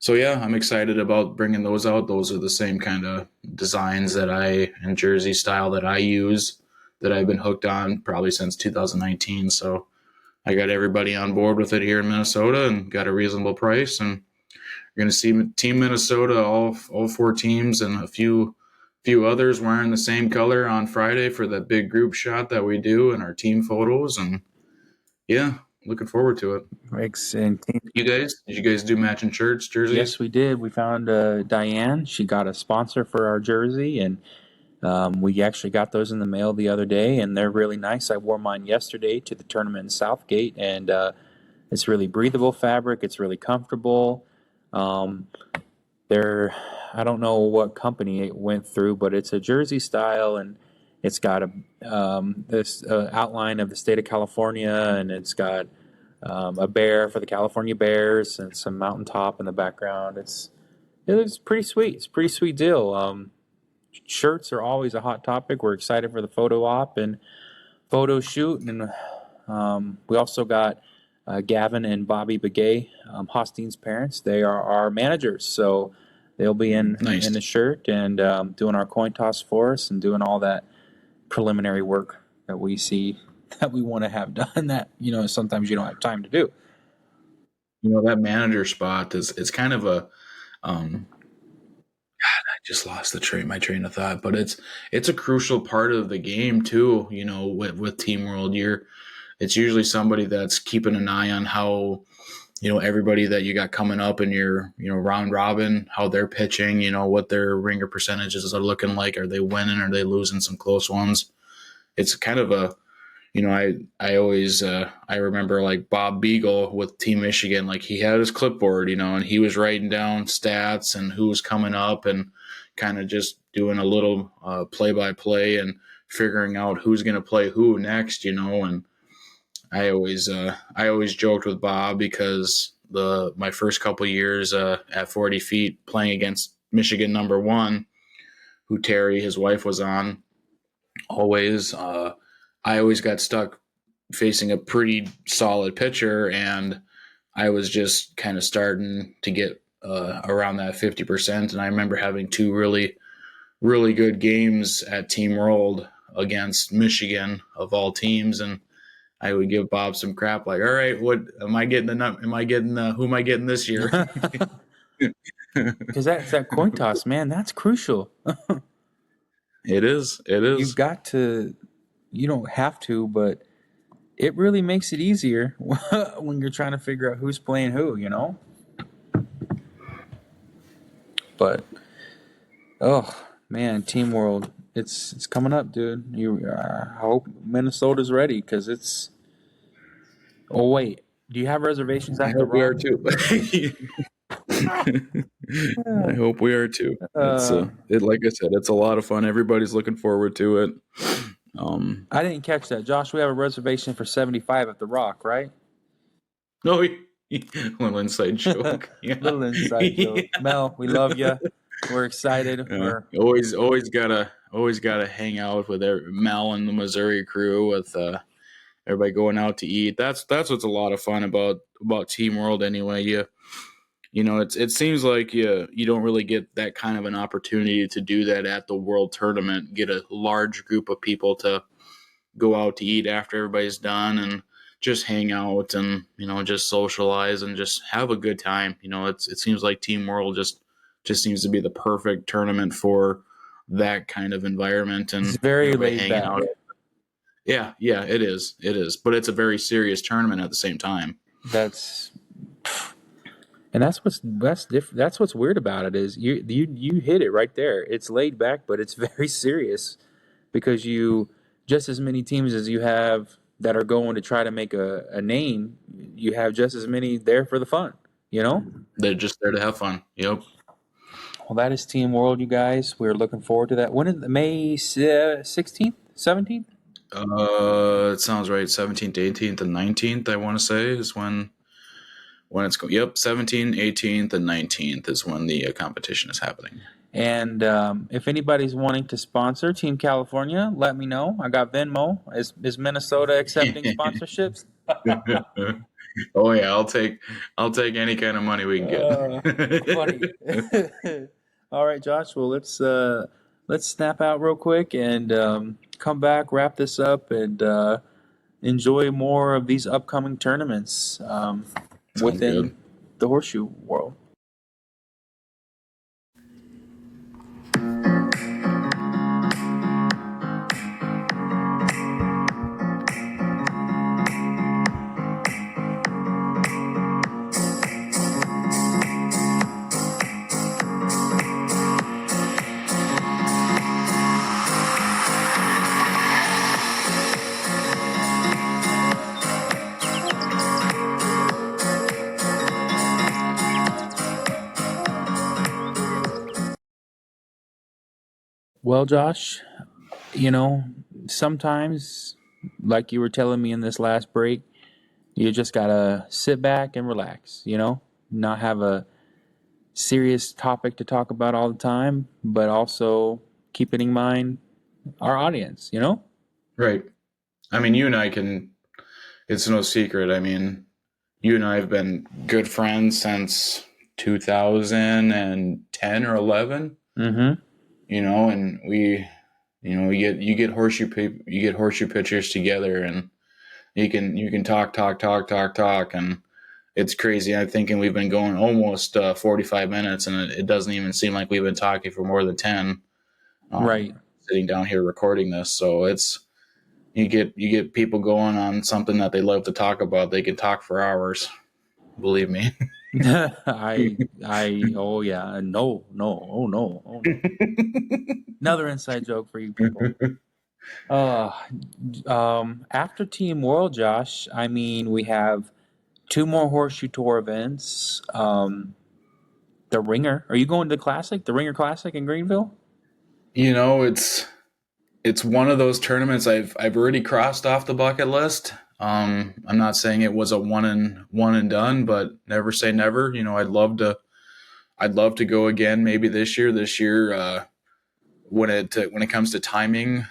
So yeah, I'm excited about bringing those out. Those are the same kind of designs and jersey style that I use, that I've been hooked on probably since 2019. So I got everybody on board with it here in Minnesota, and got a reasonable price. And you're going to see Team Minnesota, all 4 teams, and a few others wearing the same color on Friday for that big group shot that we do in our team photos. And yeah, looking forward to it. Did you guys do matching shirts, jerseys? Yes, we did. We found Diane. She got a sponsor for our jersey, and we actually got those in the mail the other day, and they're really nice. I wore mine yesterday to the tournament in Southgate, and it's really breathable fabric. It's really comfortable. I don't know what company it went through, but it's a jersey style, and it's got this outline of the state of California, and it's got a bear for the California Bears and some mountaintop in the background. It's pretty sweet. It's a pretty sweet deal. Shirts are always a hot topic. We're excited for the photo op and photo shoot, and we also got Gavin and Bobby Begay, Hostein's parents. They are our managers, so they'll be in the shirt and doing our coin toss for us and doing all that preliminary work that we see that we want to have done that, sometimes you don't have time to do. That manager spot it's kind of a God, I just lost my train of thought, but it's a crucial part of the game too, with Team World. it's usually somebody that's keeping an eye on how, everybody that you got coming up in your, round robin, how they're pitching, what their ringer percentages are looking like. Are they winning? Are they losing some close ones? It's kind of a, I always, I remember like Bob Beagle with Team Michigan, like he had his clipboard, and he was writing down stats and who was coming up and kind of just doing a little play by play and figuring out who's going to play who next, and I always joked with Bob because my first couple years at 40 feet playing against Michigan #1, who Terry, his wife, was on, always I always got stuck facing a pretty solid pitcher, and I was just kind of starting to get around that 50%. And I remember having two really, really good games at Team World against Michigan of all teams, and I would give Bob some crap like, "All right, what am I getting? Who am I getting this year?" Because that's that coin toss, man. That's crucial. It is. You've got to. You don't have to, but it really makes it easier when you're trying to figure out who's playing who. But oh man, Team World, it's coming up, dude. I hope Minnesota's ready because it's. Oh wait, do you have reservations at I the hope we are Rock? too. I hope we are too. It's like I said, it's a lot of fun. Everybody's looking forward to it. I didn't catch that, Josh. We have a reservation for 75 at the Rock, right? No, little inside joke. Yeah. Little inside joke. Mel, we love you. We're excited. Yeah. Always gotta hang out with Mel and the Missouri crew with everybody going out to eat. That's what's a lot of fun about Team World anyway. It seems like you don't really get that kind of an opportunity to do that at the World Tournament. Get a large group of people to go out to eat after everybody's done and just hang out and just socialize and just have a good time. It seems like Team World just seems to be the perfect tournament for that kind of environment and it's very everybody laid hanging back. out. Yeah, it is, but it's a very serious tournament at the same time. That's what's weird about it is you hit it right there. It's laid back, but it's very serious because you just as many teams as you have that are going to try to make a name, you have just as many there for the fun. They're just there to have fun. Yep. Well, that is Team World, you guys. We're looking forward to that. When is May 16th, 17th? It sounds right. 17th, 18th, and 19th, I want to say, is when it's going. Yep, 17th, 18th, and 19th is when the competition is happening. And if anybody's wanting to sponsor Team California, let me know. I got Venmo. Is Minnesota accepting sponsorships? Oh yeah, I'll take any kind of money we can get. Funny. All right, Josh. Well, let's snap out real quick and come back, wrap this up, and enjoy more of these upcoming tournaments within good. the Horseshoe world. Well, Josh, sometimes, like you were telling me in this last break, you just gotta sit back and relax, not have a serious topic to talk about all the time, but also keeping in mind our audience, Right. I mean, you and I can. It's no secret. I mean, you and I have been good friends since 2010 or 11. Mm-hmm. And you get horseshoe pitchers together, and you can talk, and it's crazy. I'm thinking we've been going almost 45 minutes, and it doesn't even seem like we've been talking for more than 10. Right. Sitting down here recording this, so You get people going on something that they love to talk about. They can talk for hours. Believe me. Oh yeah, no, oh no. Another inside joke for you people. Uh, After Team World, Josh, I mean, we have two more Horseshoe Tour events. The Ringer. Are you going to the Classic? The Ringer Classic in Greenville? You know, it's one of those tournaments I've already crossed off the bucket list. I'm not saying it was a one and done, but never say never. You know, I'd love to go again. Maybe this year. When it comes to timing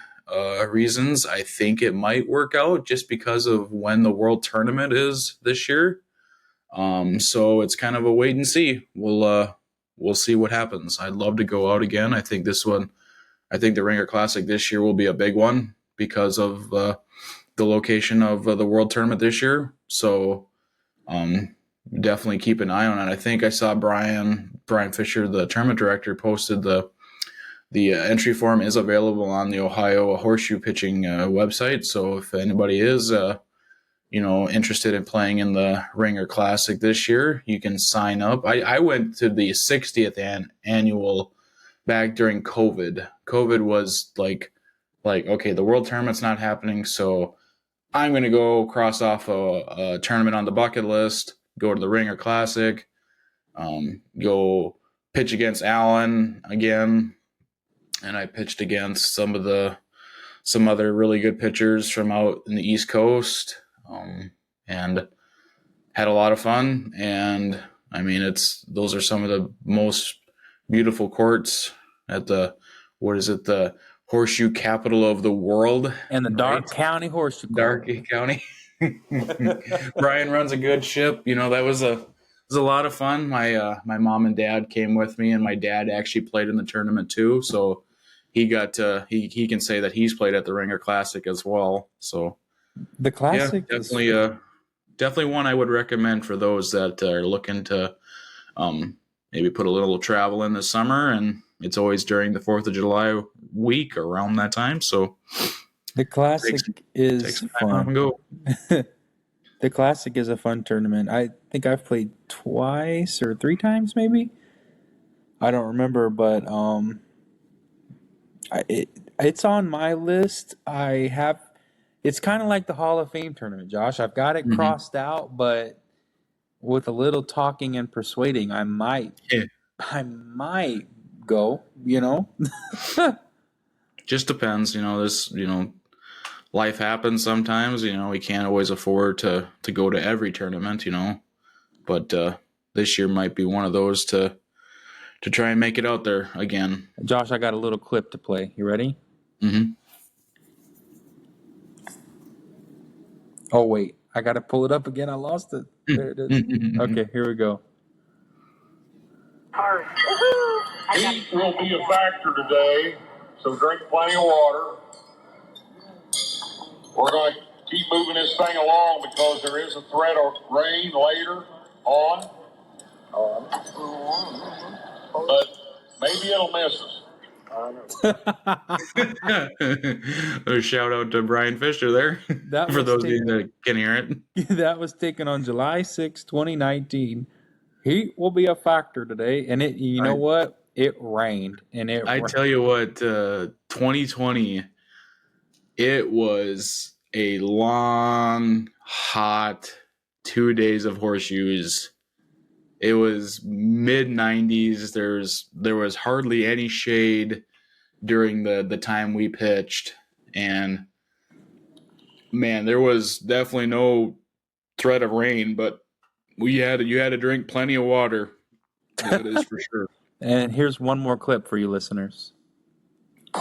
reasons, I think it might work out just because of when the World Tournament is this year. So it's kind of a wait and see. We'll see what happens. I'd love to go out again. I think the Ringer Classic this year will be a big one because of the location of the World Tournament this year. So definitely keep an eye on it. I think I saw Brian Fisher, the tournament director, posted the entry form is available on the Ohio Horseshoe Pitching website. So if anybody is interested in playing in the Ringer Classic this year, you can sign up. I went to the 60th annual back during COVID. COVID was like okay, the World Tournament's not happening, so I'm going to go cross off a tournament on the bucket list, go to the Ringer Classic, go pitch against Allen again, and I pitched against some other really good pitchers from out in the East Coast, and had a lot of fun. And I mean, those are some of the most beautiful courts at the Horseshoe capital of the world, And the right? Dark County Horseshoe Club. Dark County. Brian runs a good ship. You know, that was a lot of fun. My mom and dad came with me, and my dad actually played in the tournament too. So he got he can say that he's played at the Ringer Classic as well. So The Classic yeah, definitely one I would recommend for those that are looking to maybe put a little travel in the summer. And it's always during the 4th of July week around that time. So the Classic is fun. Go. The Classic is a fun tournament. I think I've played twice or 3 times, maybe. I don't remember, but it's on my list. It's kind of like the Hall of Fame tournament, Josh. I've got it crossed out, but with a little talking and persuading, I might go. Just depends. Life happens sometimes. We can't always afford to go to every tournament. But this year might be one of those to try and make it out there again. Josh, I got a little clip to play. You ready? Mm-hmm. Oh, wait. I got to pull it up again. I lost it. There it is. Okay, here we go. Heat will be a factor today, so drink plenty of water. We're going to keep moving this thing along because there is a threat of rain later on. But maybe it'll miss us. A shout out to Brian Fisher there. For those of you that can hear it. That was taken on July 6, 2019. Heat will be a factor today, and you know what? It rained, and I tell you what, 2020, it was a long, hot 2 days of horseshoes. It was mid 90s. There was hardly any shade during the time we pitched, and man, there was definitely no threat of rain, but you had to drink plenty of water. That is for sure. And here's one more clip for you listeners. You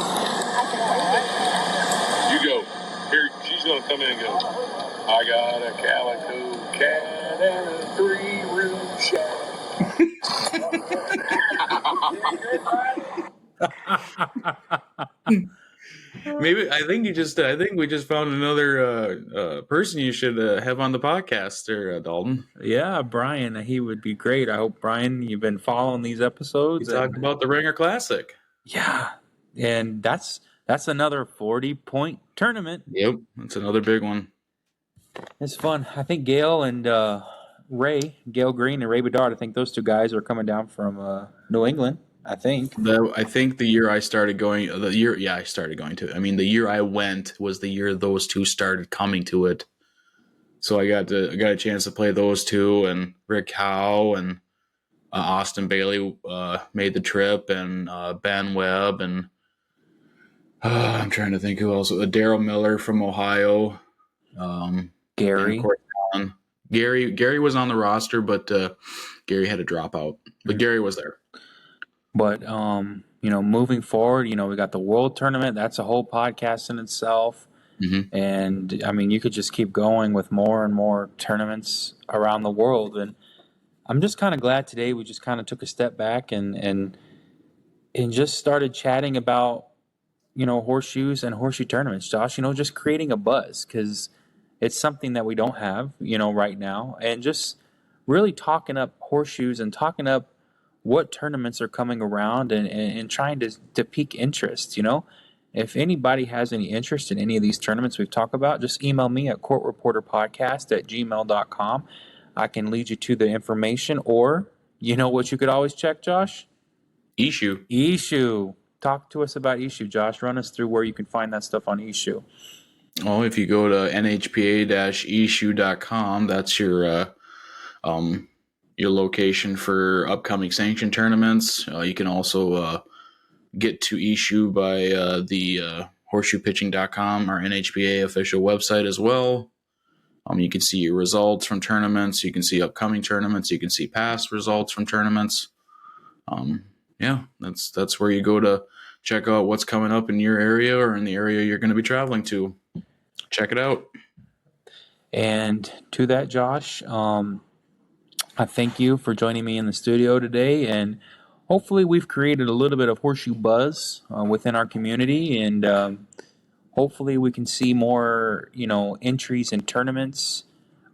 go. Here, she's going to come in and go, I got a calico cat and a 3-room shack. Maybe I think we just found another person you should have on the podcast there, Dalton. Yeah, Brian, he would be great. I hope, Brian, you've been following these episodes. We talked about the Ringer Classic. Yeah, and that's That's another 40-point tournament. Yep, that's another big one. It's fun. I think Gail and Gail Green and Ray Bedard, I think those two guys are coming down from New England, I think. I think the year I started going, I started going to it. I mean, the year I went was the year those two started coming to it. So I got a chance to play those two, and Rick Howe and Austin Bailey made the trip, and Ben Webb, and I'm trying to think who else. Daryl Miller from Ohio. Gary. And of course, Alan. Gary was on the roster, but Gary had to drop out. But Gary was there. But moving forward, we got the World Tournament. That's a whole podcast in itself. Mm-hmm. And I mean, you could just keep going with more and more tournaments around the world. And I'm just kind of glad today we just kind of took a step back and just started chatting about horseshoes and horseshoe tournaments, Josh. Just creating a buzz, because it's something that we don't have right now, and just really talking up horseshoes and talking up what tournaments are coming around, and trying to pique interest. If anybody has any interest in any of these tournaments we've talked about, just email me at courtreporterpodcast@gmail.com. I can lead you to the information, or what you could always check, Josh? Issue. Talk to us about Issue, Josh. Run us through where you can find that stuff on Issue. Oh, if you go to nhpa-issue.com, that's your location for upcoming sanctioned tournaments. You can also get to Issue by the horseshoepitching.com, our NHPA official website as well. You can see your results from tournaments. You can see upcoming tournaments. You can see past results from tournaments. That's where you go to check out what's coming up in your area or in the area you're going to be traveling to. Check it out. And to that, Josh, I thank you for joining me in the studio today, and hopefully we've created a little bit of horseshoe buzz within our community, and hopefully we can see more, entries in tournaments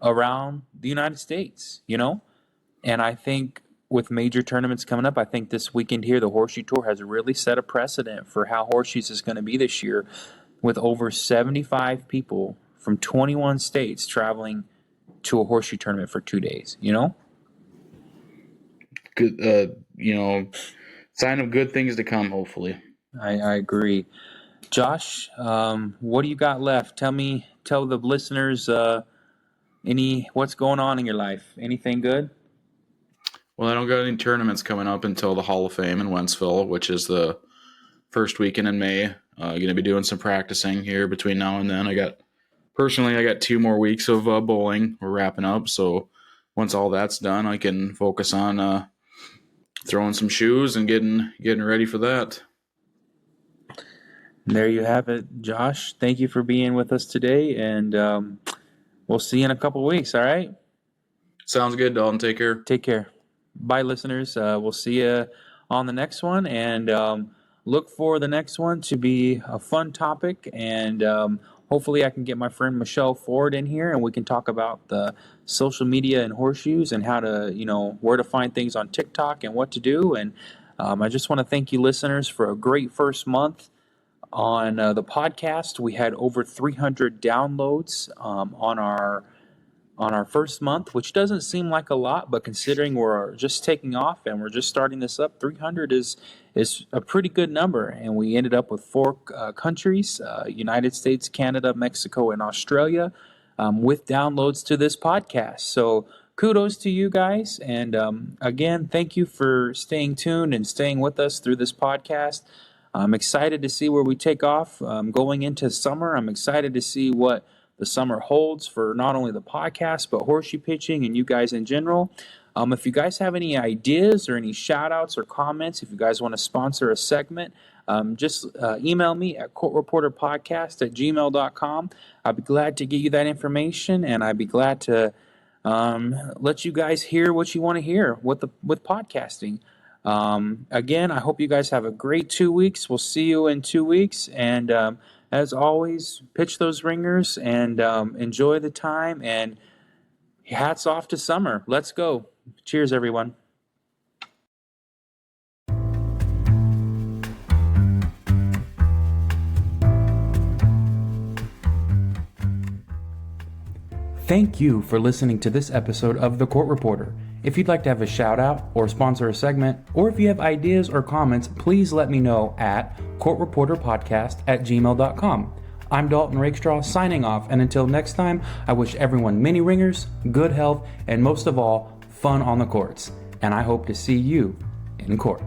around the United States, And I think with major tournaments coming up, I think this weekend here, the Horseshoe Tour has really set a precedent for how horseshoes is going to be this year, with over 75 people from 21 states traveling to a horseshoe tournament for 2 days, Good, sign of good things to come, hopefully. I agree. Josh, what do you got left? Tell the listeners what's going on in your life. Anything good? Well, I don't got any tournaments coming up until the Hall of Fame in Wentzville, which is the first weekend in May. Going to be doing some practicing here between now and then. I got 2 more weeks of bowling. We're wrapping up, so once all that's done, I can focus on throwing some shoes and getting ready for that. There you have it, Josh. Thank you for being with us today, and we'll see you in a couple weeks, all right? Sounds good, Dalton. Take care. Take care. Bye, listeners. We'll see you on the next one, and look for the next one to be a fun topic, and hopefully I can get my friend Michelle Ford in here, and we can talk about the social media and horseshoes and how to, where to find things on TikTok and what to do. And I just want to thank you, listeners, for a great first month on the podcast. We had over 300 downloads on our first month, which doesn't seem like a lot, but considering we're just taking off and we're just starting this up, 300 is a pretty good number. And we ended up with 4 countries, United States, Canada, Mexico, and Australia, with downloads to this podcast. So kudos to you guys. And again, thank you for staying tuned and staying with us through this podcast. I'm excited to see where we take off going into summer. I'm excited to see what the summer holds for not only the podcast, but horseshoe pitching and you guys in general. If you guys have any ideas or any shout outs or comments, if you guys want to sponsor a segment, just email me at courtreporterpodcast@gmail.com. I'd be glad to get you that information, and I'd be glad to let you guys hear what you want to hear with podcasting. Again, I hope you guys have a great 2 weeks. We'll see you in 2 weeks. And as always, pitch those ringers and enjoy the time. And hats off to summer. Let's go. Cheers, everyone. Thank you for listening to this episode of The Court Reporter. If you'd like to have a shout out or sponsor a segment, or if you have ideas or comments, please let me know at courtreporterpodcast@gmail.com. I'm Dalton Rakestraw signing off, and until next time, I wish everyone many ringers, good health, and most of all, fun on the courts. And I hope to see you in court.